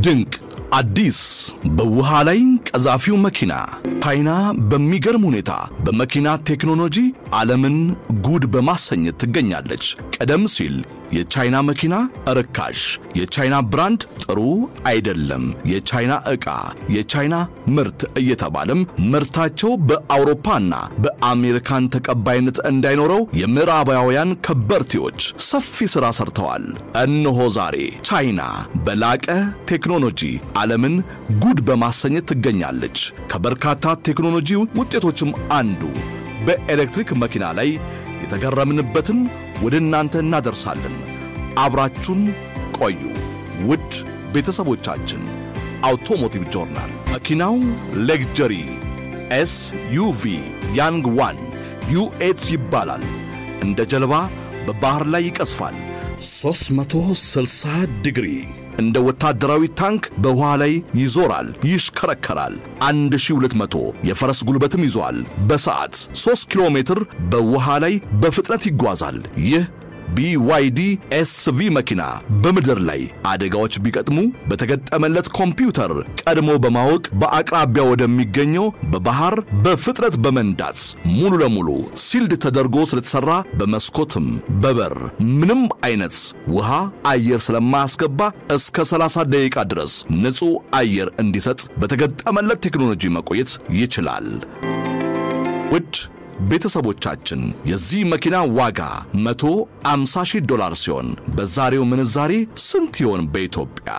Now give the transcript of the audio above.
ድንቅ አዲስ በውሃ ላይ ቀዛፊው መኪና ቻይና በሚገርም ሁኔታ በመኪና ቴክኖሎጂ ዓለምን ጉድ በማሰኘት ትገኛለች። ቀደም ሲል የቻይና መኪና ርካሽ፣ የቻይና ብራንድ ጥሩ አይደለም፣ የቻይና ዕቃ፣ የቻይና ምርት እየተባለም ምርታቸው በአውሮፓና በአሜሪካን ተቀባይነት እንዳይኖረው የምዕራባውያን ከበርቴዎች ሰፊ ሥራ ሰርተዋል። እነሆ ዛሬ ቻይና በላቀ ቴክኖሎጂ ዓለምን ጉድ በማሰኘት ትገኛለች። ከበርካታ ቴክኖሎጂ ውጤቶችም አንዱ በኤሌክትሪክ መኪና ላይ የተገረምንበትን ወደ እናንተ እናደርሳለን። አብራችሁን ቆዩ ውድ ቤተሰቦቻችን። አውቶሞቲቭ ጆርናል መኪናው ሌክዠሪ SUV ያንግ ዋን U8 ይባላል። እንደ ጀልባ በባህር ላይ ይቀስፋል። 360 ዲግሪ እንደ ወታደራዊ ታንክ በውሃ ላይ ይዞራል፣ ይሽከረከራል። 1200 የፈረስ ጉልበትም ይዟል። በሰዓት 3 ኪሎ ሜትር በውሃ ላይ በፍጥነት ይጓዛል። ይህ BYD SV መኪና በምድር ላይ አደጋዎች ቢገጥሙ በተገጠመለት ኮምፒውተር ቀድሞ በማወቅ በአቅራቢያ ወደሚገኘው በባህር በፍጥነት በመንዳት ሙሉ ለሙሉ ሲልድ ተደርጎ ስለተሰራ በመስኮትም በበር ምንም አይነት ውሃ አየር ስለማያስገባ እስከ 30 ደቂቃ ድረስ ንጹህ አየር እንዲሰጥ በተገጠመለት ቴክኖሎጂ መቆየት ይችላል። ውድ ቤተሰቦቻችን የዚህ መኪና ዋጋ $150,000 ሲሆን በዛሬው ምንዛሬ ስንት ይሆን በኢትዮጵያ?